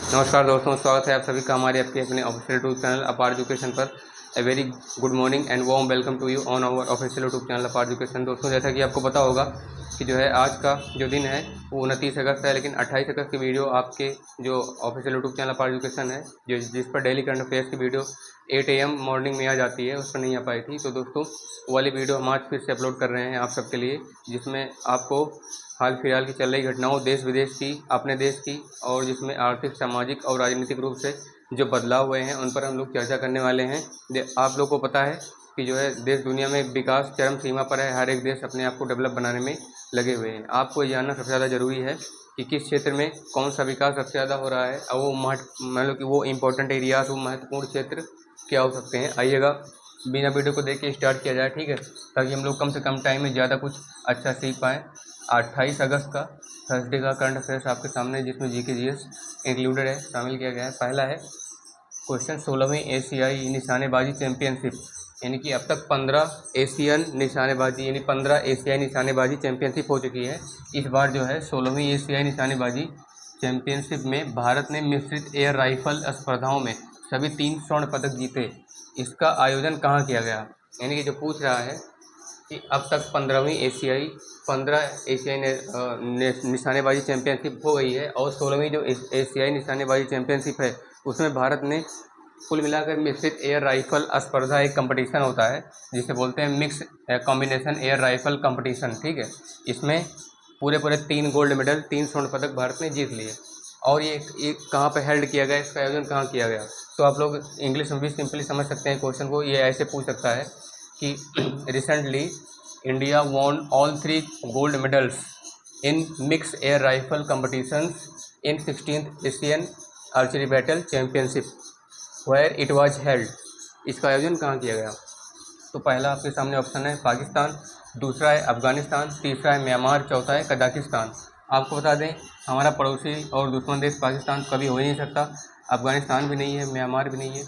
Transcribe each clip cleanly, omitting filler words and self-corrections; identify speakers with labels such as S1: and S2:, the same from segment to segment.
S1: नमस्कार दोस्तों, स्वागत है आप सभी का हमारे आपके अपने official YouTube channel Apar education पर। A very good morning and warm welcome to you on our official YouTube channel Apar education. दोस्तों, जैसा कि आपको पता होगा कि जो है आज का जो दिन है वो 29 अगस्त है, लेकिन 28 अगस्त की वीडियो आपके जो official YouTube channel Apar education है जिस पर डेली करंट अफेयर्स की वीडियो 8 AM मॉर्निंग में आ जाती है, उस पर नहीं आ पाई थी। तो दोस्तों, वो वाली वीडियो हम आज फिर से अपलोड कर रहे हैं आप सबके लिए, जिसमें आपको हाल फिलहाल की चल रही घटनाओं देश विदेश की, अपने देश की, और जिसमें आर्थिक, सामाजिक और राजनीतिक रूप से जो बदलाव हुए हैं उन पर हम लोग चर्चा करने वाले हैं। आप लोग को पता है कि जो है देश दुनिया में विकास चरम सीमा पर है, हर एक देश अपने आप को डेवलप बनाने में लगे हुए हैं। आपको ये जानना सबसे ज़्यादा ज़रूरी है कि किस क्षेत्र में कौन सा विकास सबसे ज़्यादा हो रहा है, और वो मतलब कि वो इम्पोर्टेंट एरियाज, वो महत्वपूर्ण क्षेत्र क्या हो सकते हैं। आइएगा बिना वीडियो को देख के स्टार्ट किया जाए, ठीक है, ताकि हम लोग कम से कम टाइम में ज़्यादा कुछ अच्छा सीख पाएँ। 28 अगस्त का थर्सडे का करंट अफेयर्स आपके सामने, जिसमें जीके जीएस इंक्लूडेड है, शामिल किया गया है। पहला है क्वेश्चन, 16वीं एशियाई निशानेबाजी चैंपियनशिप, यानी कि अब तक 15 एशियन निशानेबाजी यानी 15 एशियाई निशानेबाजी चैंपियनशिप हो चुकी है। इस बार जो है 16वीं एशियाई निशानेबाजी चैंपियनशिप में भारत ने मिश्रित एयर राइफल स्पर्धाओं में सभी 3 स्वर्ण पदक जीते। इसका आयोजन कहाँ किया गया? यानी कि जो पूछ रहा है कि अब तक 15 एशियाई निशानेबाजी चैंपियनशिप हो गई है, और 16वीं जो एशियाई निशानेबाजी चैंपियनशिप है उसमें भारत ने कुल मिलाकर मिश्रित एयर राइफल स्पर्धा, एक कंपटीशन होता है जिसे बोलते हैं mix combination air rifle competition, ठीक है। इसमें पूरे 3 गोल्ड मेडल, 3 स्वर्ण पदक भारत ने जीत लिए। और ये कहाँ पे हेल्ड किया गया, इसका आयोजन कहाँ किया गया? तो आप लोग इंग्लिश में भी सिंपली समझ सकते हैं क्वेश्चन को। ये ऐसे पूछ सकता है कि recently India won all 3 gold medals in mixed air rifle competitions in 16th Asian Archery Battle Championship where it was held। इसका आयोजन कहाँ किया गया? तो पहला आपके सामने ऑप्शन है पाकिस्तान, दूसरा है अफगानिस्तान, तीसरा है म्यांमार, चौथा है कजाकिस्तान। आपको बता दें, हमारा पड़ोसी और दुश्मन देश पाकिस्तान कभी हो ही नहीं सकता, अफगानिस्तान भी नहीं है, म्यांमार भी नहीं है,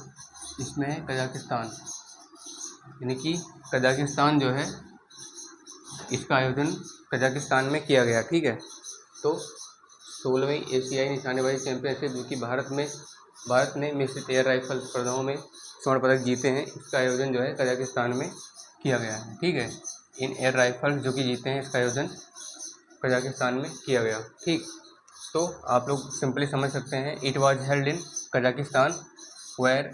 S1: इसमें है कजाकिस्तान। यानी कि कजाकिस्तान जो है, इसका आयोजन कजाकिस्तान में किया गया, ठीक है। तो 16वीं एशियाई निशानेबाजी चैंपियनशिप, जो कि भारत ने मिश्रित एयर राइफल स्पर्धाओं में स्वर्ण पदक जीते हैं, इसका आयोजन जो है कजाकिस्तान में किया गया है, ठीक है। इन एयर राइफल जो कि जीते हैं, इसका आयोजन कजाकिस्तान में किया गया, ठीक। तो आप लोग सिंपली समझ सकते हैं, it was held in Kazakhstan where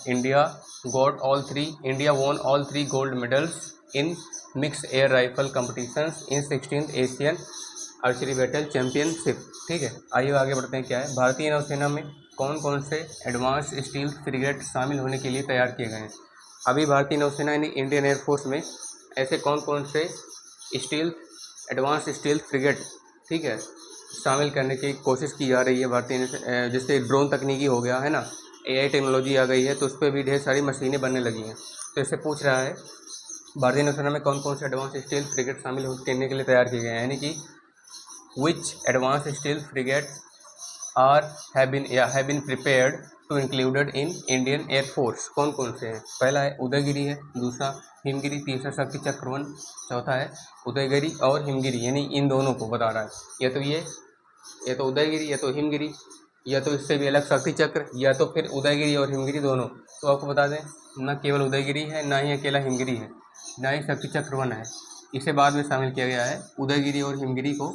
S1: India won all 3 gold medals in mixed air rifle competitions in 16th Asian archery battle championship, ठीक है। आइए आगे बढ़ते हैं। क्या है, भारतीय नौसेना में कौन कौन से एडवांस स्टील फ्रिगेट शामिल होने के लिए तैयार किए गए हैं? अभी भारतीय नौसेना यानी इंडियन एयरफोर्स में ऐसे कौन कौन से एडवांस स्टील फ्रिगेट, ठीक है, शामिल करने की कोशिश की जा रही है भारतीय, जैसे ड्रोन तकनीकी हो गया है ना, AI टेक्नोलॉजी आ गई है, तो उस पर भी ढेर सारी मशीनें बनने लगी हैं। तो इससे पूछ रहा है भारतीय नौसेना में कौन कौन से एडवांस स्टील फ्रिगेट शामिल करने के लिए तैयार किए गए हैं, यानी कि विच advance steel frigate have been prepared to included in Indian air force. कौन कौन से हैं? पहला है उदयगिरी है, दूसरा हिमगिरी, तीसरा शक्ति चक्रवन, चौथा है उदयगिरी और हिमगिरी। यानी इन दोनों को बता रहा है, या तो उदयगिरी, या तो हिमगिरी, या तो इससे भी अलग शक्ति चक्र, या तो फिर उदयगिरी और हिमगिरी दोनों। तो आपको बता दें, न केवल उदयगिरी है, ना ही अकेला हिमगिरी है, ना ही शक्ति चक्रवन है, इसे बाद में शामिल किया गया है। उदयगिरी और हिमगिरी को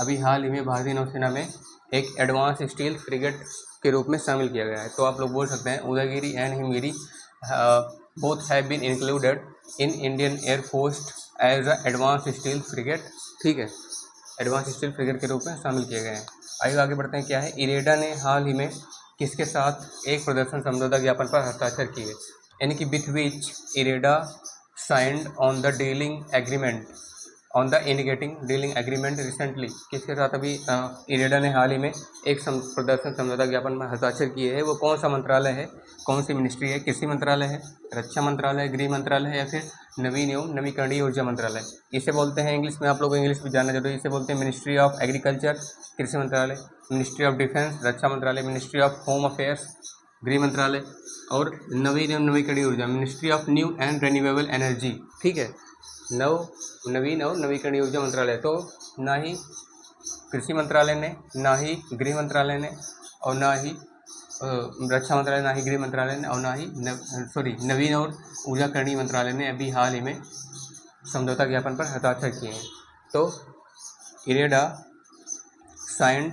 S1: अभी हाल ही में भारतीय नौसेना में एक एडवांस स्टील फ्रिगेट के रूप में शामिल किया गया है। तो आप लोग बोल सकते हैं Udaygiri and Himgiri both have been included in Indian air force as a advance steel frigate, ठीक है, एडवांस स्टील फ्रिगेट के रूप में शामिल किए गए हैं। आइए आगे बढ़ते हैं। क्या है, इरेडा ने हाल ही में किसके साथ एक प्रदर्शन समझौता ज्ञापन पर हस्ताक्षर किए? यानी कि with which IREDA signed on the indicating dealing agreement recently. किसके साथ अभी इरेडा ने हाल ही में एक प्रदर्शन समझौता ज्ञापन में हस्ताक्षर किए हैं? वो कौन सा मंत्रालय है, कौन सी मिनिस्ट्री है? कृषि मंत्रालय है, रक्षा मंत्रालय, गृह मंत्रालय है, या फिर नवीन एवं नवीकरणीय ऊर्जा मंत्रालय? इसे बोलते हैं इंग्लिश में, आप लोगों को इंग्लिश भी जानना जरूरी है, इसे बोलते हैं मिनिस्ट्री ऑफ एग्रीकल्चर, कृषि मंत्रालय, मिनिस्ट्री ऑफ डिफेंस, रक्षा मंत्रालय, मिनिस्ट्री ऑफ होम अफेयर्स, गृह मंत्रालय, और नवीन एवं नवीकरणीय ऊर्जा, ministry of new and renewable energy, ठीक है, नवीन और नवीकरणीय ऊर्जा मंत्रालय। तो ना ही कृषि मंत्रालय ने, ना ही गृह मंत्रालय ने, और ना ही रक्षा मंत्रालय, ना ही गृह मंत्रालय ने, और ना ही नवीन और ऊर्जाकरणीय मंत्रालय ने अभी हाल ही में समझौता ज्ञापन पर हस्ताक्षर किए हैं। तो इरेडा साइंड,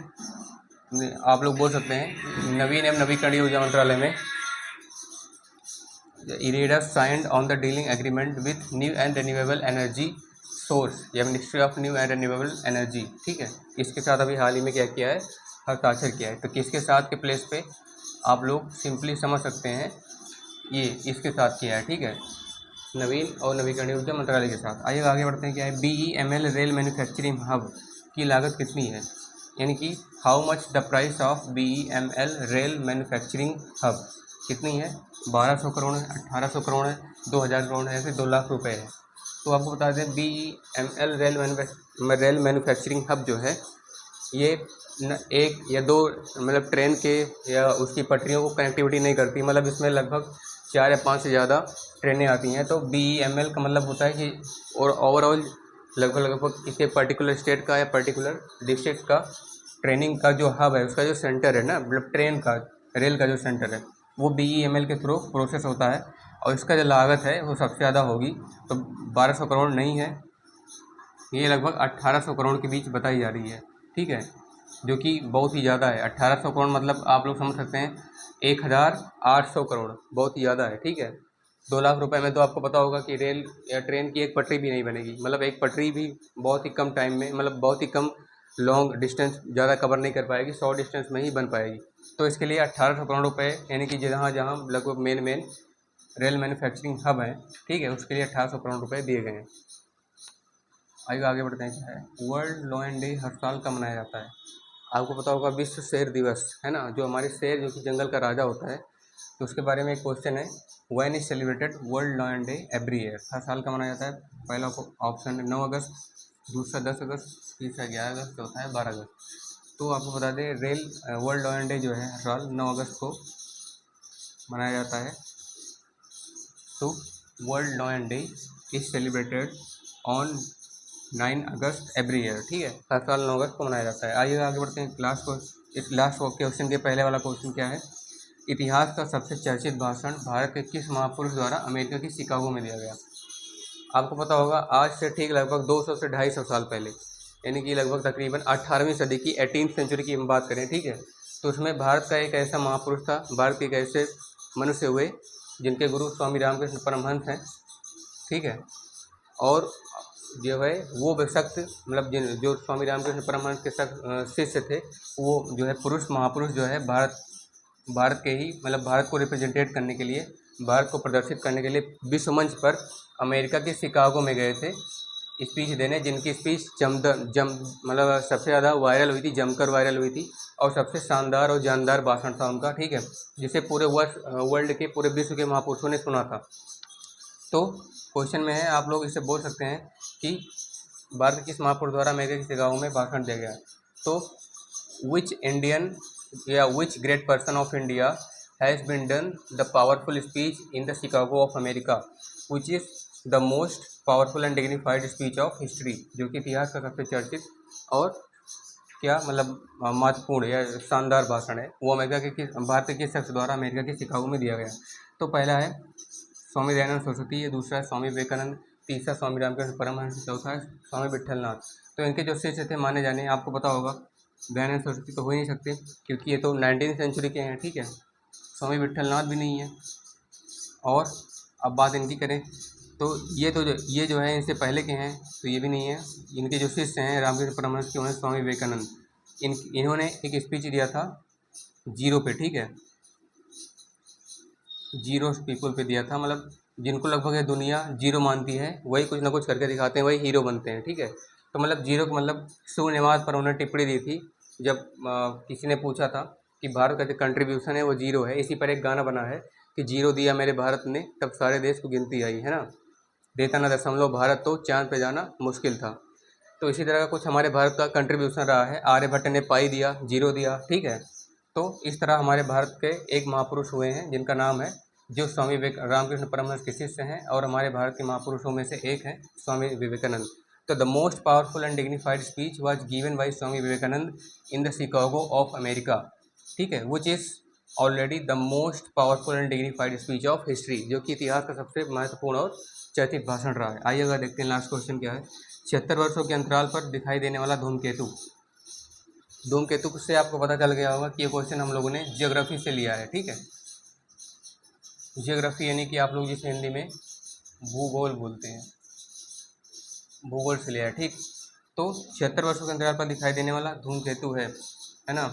S1: आप लोग बोल सकते हैं नवीन एवं नवीकरणीय ऊर्जा मंत्रालय में, IREDA signed on the dealing agreement with new and renewable energy source या ministry of new and renewable energy, ठीक है। इसके साथ अभी हाल ही में क्या किया है, हस्ताक्षर किया है। तो किसके साथ के प्लेस पे आप लोग सिंपली समझ सकते हैं, ये इसके साथ किया है, ठीक है, नवीन और नवीकरणीय ऊर्जा मंत्रालय के साथ। आइए आगे बढ़ते हैं। क्या है, BEML रेल मैन्युफैक्चरिंग हब की लागत कितनी है, यानी कि how much the price of BEML rail manufacturing hub कितनी है, 1200 करोड़ है, 1800 करोड़ है, 2000 करोड़ है, या फिर 2 लाख रुपए है। तो आपको बता दें BEML रेल मैन्युफैक्चरिंग हब जो है, ये एक या दो मतलब ट्रेन के या उसकी पटरियों को कनेक्टिविटी नहीं करती, मतलब इसमें लगभग 4 या 5 से ज़्यादा ट्रेनें आती हैं। तो BEML का मतलब होता है कि और ओवरऑल लगभग किसी पर्टिकुलर स्टेट का या पर्टिकुलर डिस्ट्रिक्ट का ट्रेनिंग का जो हब है, उसका जो सेंटर है ना, मतलब ट्रेन का, रेल का जो सेंटर है, वो BEML के थ्रू प्रोसेस होता है। और इसका जो लागत है वो सबसे ज़्यादा होगी, तो 1200 करोड़ नहीं है, ये लगभग 1800 करोड़ के बीच बताई जा रही है, ठीक है, जो कि बहुत ही ज़्यादा है। 1800 करोड़ मतलब आप लोग समझ सकते हैं 1800 करोड़ बहुत ही ज़्यादा है, ठीक है। 2 लाख रुपए में तो आपको पता होगा कि रेल या ट्रेन की एक पटरी भी नहीं बनेगी, मतलब एक पटरी भी बहुत ही कम टाइम में, मतलब बहुत ही कम लॉन्ग डिस्टेंस ज़्यादा कवर नहीं कर पाएगी, शॉर्ट डिस्टेंस में ही बन पाएगी। तो इसके लिए 1800 करोड़ रुपए, यानी कि जहाँ जहाँ लगभग मेन रेल मैन्युफैक्चरिंग हब है, ठीक है, उसके लिए 1800 करोड़ रुपए दिए गए हैं। आगे बढ़ते हैं। क्या है, वर्ल्ड लॉयन डे हर साल का मनाया जाता है। आपको पता होगा विश्व शेर दिवस है ना, जो हमारे शेर जो कि जंगल का राजा होता है, तो उसके बारे में एक क्वेश्चन है, when is celebrated world lion day every year, हर साल का मनाया जाता है। पहला ऑप्शन है 9 अगस्त, दूसरा 10 अगस्त, तीसरा 11 अगस्त, चौथा है 12 अगस्त। तो आपको बता दें वर्ल्ड लॉयन डे जो है हर साल 9 अगस्त को मनाया जाता है। तो world lion day is celebrated on 9 August every year, ठीक है, हर साल 9 अगस्त को मनाया जाता है। आइए आगे बढ़ते हैं क्लास को। इस लास्ट क्वेश्चन के पहले वाला क्वेश्चन क्या है, इतिहास का सबसे चर्चित भाषण भारत के किस महापुरुष द्वारा अमेरिका की शिकागो में दिया गया। आपको पता होगा आज से ठीक लगभग 200 से 250 साल पहले, यानी कि लगभग तकरीबन 18वीं सदी की 18th सेंचुरी की हम बात करें, ठीक है, तो उसमें भारत का एक ऐसा महापुरुष था, भारत के एक ऐसे मनुष्य हुए जिनके गुरु स्वामी रामकृष्ण परमहंस हैं, ठीक है, और जो है वो बेशक्त मतलब जो स्वामी रामकृष्ण परमहंस के शिष्य थे, वो जो है महापुरुष जो है भारत के ही मतलब भारत को रिप्रेजेंटेट करने के लिए, भारत को प्रदर्शित करने के लिए विश्व मंच पर अमेरिका के शिकागो में गए थे स्पीच देने, जिनकी स्पीच मतलब सबसे ज़्यादा वायरल हुई थी, जमकर वायरल हुई थी, और सबसे शानदार और जानदार भाषण था उनका, ठीक है, जिसे पूरे वर्ल्ड के पूरे विश्व के महापुरुषों ने सुना था। तो क्वेश्चन में है, आप लोग इसे बोल सकते हैं कि भारत के किस महापुरुष द्वारा अमेरिका के शिकागो में भाषण दिया गया। तो विच इंडियन या which great person of India has been done the powerful speech in the Chicago of America which is the most powerful and dignified speech of history, जो कि इतिहास का सबसे चर्चित और क्या मतलब महत्वपूर्ण या शानदार भाषण है, वो भारत के किस शख्स द्वारा अमेरिका के शिकागो में दिया गया। तो पहला है स्वामी दयानंद सरस्वती, दूसरा है स्वामी विवेकानंद, तीसरा स्वामी रामकृष्ण परमहंस, चौथा है स्वामी विट्ठलनाथ। तो इनके जो शिष्य थे माने जाने, आपको पता होगा दयानंद सरस्वती तो हो ही नहीं सकते क्योंकि ये तो 19वीं सेंचुरी के हैं, ठीक है, स्वामी विट्ठलनाथ भी नहीं है, और अब बात इनकी करें तो ये जो है इनसे पहले के हैं, तो ये भी नहीं है। इनके जो शिष्य हैं रामकृष्ण परमहंस के, उन्हें स्वामी विवेकानंद, इन्होंने एक स्पीच दिया था जीरो पे, ठीक है, जीरो पीपल पे दिया था, मतलब जिनको लगभग ये दुनिया जीरो मानती है, वही कुछ ना कुछ करके दिखाते हैं, वही हीरो बनते हैं, ठीक है। तो मतलब जीरो का मतलब शून्यवाद पर उन्होंने टिप्पणी दी थी, जब किसी ने पूछा था कि भारत का जो कंट्रीब्यूशन है वो जीरो है, इसी पर एक गाना बना है कि जीरो दिया मेरे भारत ने, तब सारे देश को गिनती आई, है ना, देता ना दशमलव भारत तो चांद पे जाना मुश्किल था। तो इसी तरह का कुछ हमारे भारत का कंट्रीब्यूशन रहा है, आर्यभट्ट ने पाई दिया, जीरो दिया, ठीक है। तो इस तरह हमारे भारत के एक महापुरुष हुए हैं जिनका नाम है, जो स्वामी रामकृष्ण परमहंस के शिष्य हैं, और हमारे भारत के महापुरुषों में से एक हैं स्वामी विवेकानंद। तो the most powerful and dignified speech was given by Swami Vivekananda in the Chicago of America, ठीक है, which is already the most powerful and dignified speech of history, जो कि इतिहास का सबसे महत्वपूर्ण और चर्चित भाषण रहा है। आइए अगर देखते हैं लास्ट क्वेश्चन क्या है। 76 वर्षों के अंतराल पर दिखाई देने वाला धूमकेतु। धूमकेतु से आपको पता चल गया होगा कि ये क्वेश्चन हम लोगों ने जियोग्राफी से लिया है। ठीक है, जियोग्राफी यानी कि आप लोग जिसे हिंदी में भूगोल बोलते हैं, भूगोल से लिया है। ठीक, तो 76 वर्षों के अंतराल पर दिखाई देने वाला धूमकेतु है ना।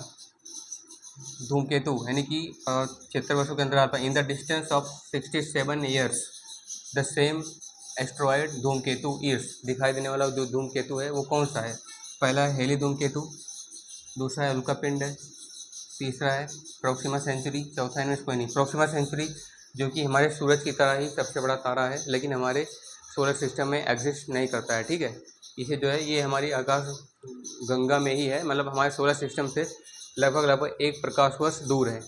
S1: धूमकेतु यानी कि 76 वर्षों के अंतराल पर in the distance of 67 years the same asteroid धूमकेतु इज, दिखाई देने वाला जो धूमकेतु है वो कौन सा है। पहला है हेली धूमकेतु, दूसरा है उल्कापिंड है, तीसरा है प्रोक्सिमा सेंचुरी, चौथा है कोई नहीं। प्रोक्सिमा सेंचुरी जो कि हमारे सूरज की तरह ही सबसे बड़ा तारा है, लेकिन हमारे सोलर सिस्टम में एग्जिस्ट नहीं करता है। ठीक है, इसे जो है ये हमारी आकाश गंगा में ही है, मतलब हमारे सोलर सिस्टम से लगभग 1 प्रकाश वर्ष दूर है।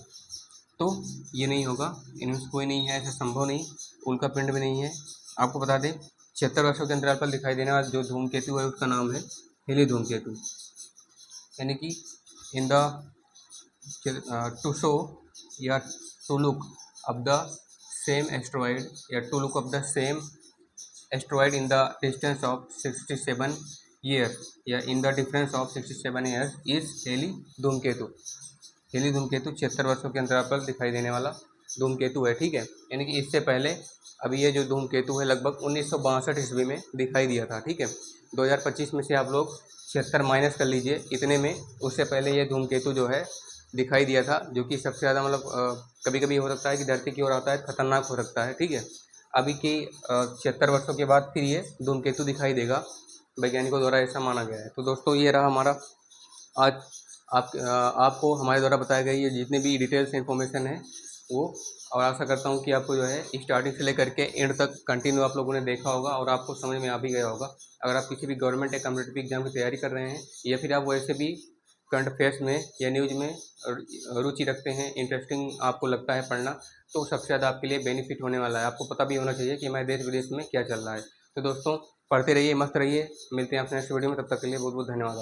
S1: तो ये नहीं होगा, इनमें कोई नहीं है, ऐसा संभव नहीं। उल्कापिंड भी नहीं है। आपको बता दें 76 वर्षों के अंतराल पर दिखाई देने वाला जो धूमकेतु है उसका नाम है हेली धूमकेतु, यानी कि इन द टू शो या to look of the same asteroid या to look of the same asteroid in the distance of 67 years या in the difference of 67 years is heli धूमकेतु। हेली धूमकेतु 76 वर्षों के अंतराल पर दिखाई देने वाला धूमकेतु है। ठीक है, यानी कि इससे पहले अभी ये जो धूमकेतु है लगभग 1962 ईस्वी में दिखाई दिया था। ठीक है, 2025 में से आप लोग 76 माइनस कर लीजिए इतने में, उससे पहले ये धूमकेतु जो है दिखाई दिया था, जो कि सबसे ज़्यादा मतलब कभी कभी हो सकता है कि धरती की ओर आता है, खतरनाक हो सकता है। ठीक है, अभी की 76 वर्षों के बाद फिर ये धूमकेतु दिखाई देगा, वैज्ञानिकों द्वारा ऐसा माना गया है। तो दोस्तों ये रहा हमारा आज आपको हमारे द्वारा बताए गए ये जितने भी डिटेल्स इन्फॉर्मेशन है वो, और आशा करता हूँ कि आपको जो है स्टार्टिंग से लेकर के एंड तक कंटिन्यू आप लोगों ने देखा होगा और आपको समझ में आ भी गया होगा। अगर आप किसी भी गवर्नमेंट या कॉम्पिटिटिव एग्जाम की तैयारी कर रहे हैं या फिर आप वैसे भी करंट अफेयर्स में या न्यूज़ में रुचि रखते हैं, इंटरेस्टिंग आपको लगता है पढ़ना, तो सबसे ज़्यादा आपके लिए बेनिफिट होने वाला है। आपको पता भी होना चाहिए कि हमारे देश विदेश में क्या चल रहा है। तो दोस्तों पढ़ते रहिए, मस्त रहिए, मिलते हैं आपसे नेक्स्ट वीडियो में, तब तक के लिए बहुत बहुत धन्यवाद।